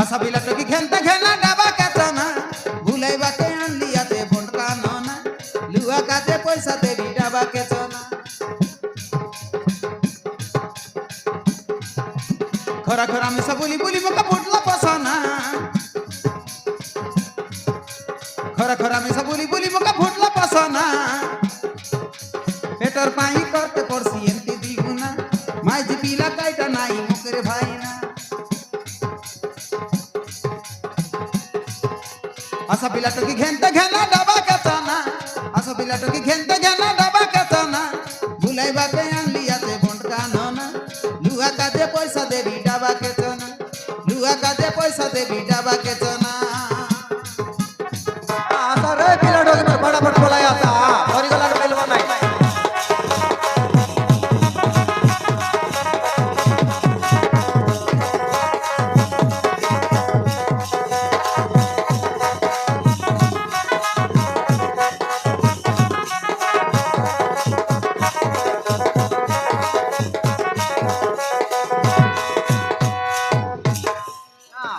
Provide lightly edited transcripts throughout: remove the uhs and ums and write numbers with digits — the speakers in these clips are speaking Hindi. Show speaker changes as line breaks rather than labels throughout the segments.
आशा बिला टोकी घेनता घेना डाबा केतना भुलाइबा के आनलियाते भोंडका नना लुआ काते पैसा देबी डाबा केतना खरा खरा में सब बोली बोली मका फुटला पसाना खरा खरा में सब बोली बोली मका फुटला पसाना पेटर पाई करते पड़सी एमती दिगुना माई जी पीला काइटा नाई मुकरे भाईना आशा बिला टोकी घेनता घेना डाबा केतना आशा बिला टोकी घेनता घेना डाबा केतना भुलाइबा के आनलियाते भोंडका नना लुआ काते पैसा देबी डाबा केतना लुआ काते पैसा देबी डाबा केतना
आता रे पिला डोके में बड़ा बड़ बोला आता और गला के पहलवान नहीं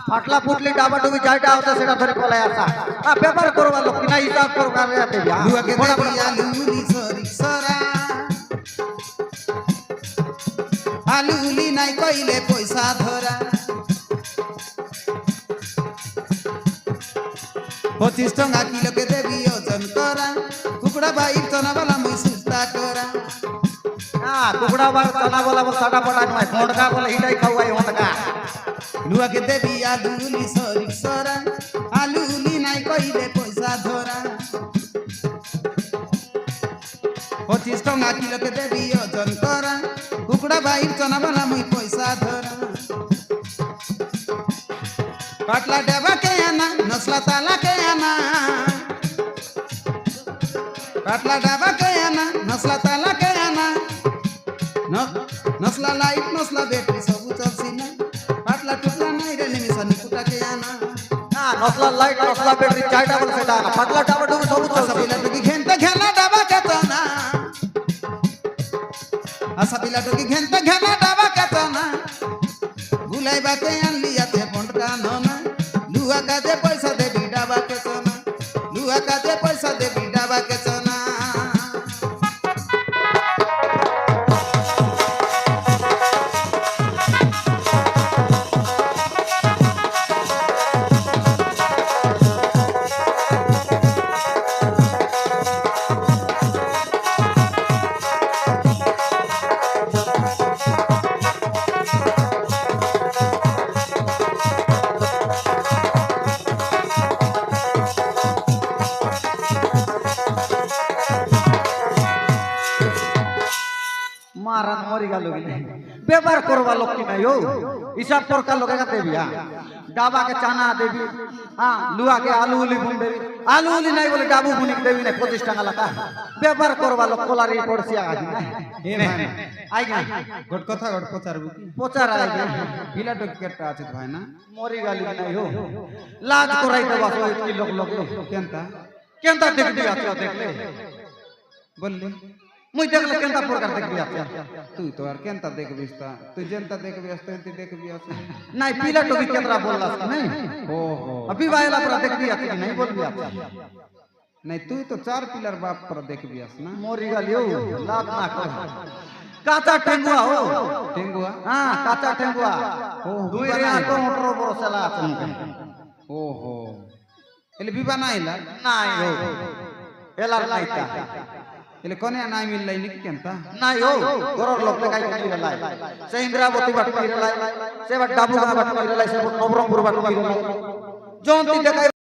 फाटला फुटली डाबा डुबी जायटा होता सेटा धरी पलाय आता आ पेपर करवा लोग कि ना हिसाब करो कर रे आते बिया
लुआ के देबी आलूली सरी सरा आलूली नाई कइले पैसा धरा 25 टंका किलो के देबी ओजन करा कुकड़ा बाई तना वाला मुई सुस्ता करा
हां कुकड़ा बार तना वाला वो साडा पटा में मोड़का बोले हिटाई खावाई होतका
लुआ के देबी आलूली सरी सरा आलूली नाई कइले पैसा धरा 25 टंका किलो के देबी ओजन करा कुकड़ा बाई तना वाला मुई पैसा धरा पाटला डेबा के आना नस्ला ताला के आना पाटला डेबा के आना नस्ला ताला के आना नस्ला लाइट नस्ला बैटरी सब चलसी ना पाटला टुकला नहीं रे निमिषा निकुटा के आना
हां नस्ला लाइट नस्ला बैटरी चाइटा बोल सेटा फाटला डाबा डुबी सब
आशा बिला टोकी घेनता घेना डाबा केतना आशा बिला टोकी घेनता घेना डाबा केतना भुलाइबा के आनलियाते भोंडका नना लुआ काते पैसा देबी डाबा केतना लुआ काते पैसा देबी डाबा केतना
मारन मरी गलो कि नहीं व्यापार करवा लोग कि नहीं हो हिसाब पर का लोग का देबी हां डाबा के चाना देबी हां लुआ के आलू उली बुन देबी आलू उली नहीं बोले डाबू बुनी के देबी नहीं 25 टका लगा व्यापार करवा लोग कोलारी पड़सिया आजी नहीं
ए भाई
आई गया
गट कथा गट पचारबु की
पोचार आई गया
बिला टोकी केटा আছে ভাই না
मरी गली कि नहीं हो लाज कराई देबा तो इतनी लोग लोग
केनता
केनता देख दिया देख ले
बोलले
मुई देख ले केनता प्रकार देख दिया
তুই তো আর কেনতা দেখবিস তা তুই জেনতা দেখবি আসতে তুই দেখবি আসতে
नहीं पीला टोकी केतरा बोलला नहीं
ओहो
अभी वायला पर देख दिया कि नहीं बोल दिया
नहीं তুই তো চার পিলার বাপ पर देखबी आस ना
मोरी गलियो लात ना कर काचा टेंगुआ हो
टेंगुआ
हां काचा टेंगुआ
ओ
दुई रे आको मोटर बरसला आछन
ओहो एले बिबा नाइला
नहीं हो एलार नाइता
एले कोने नाइ मिललै नि केनता
नहीं हो गरर लोग काई काई रलाई से इंद्रावती बट रलाई से बट डाबू बट रलाई से नवरंगपुर बट रलाई जोंती देखाई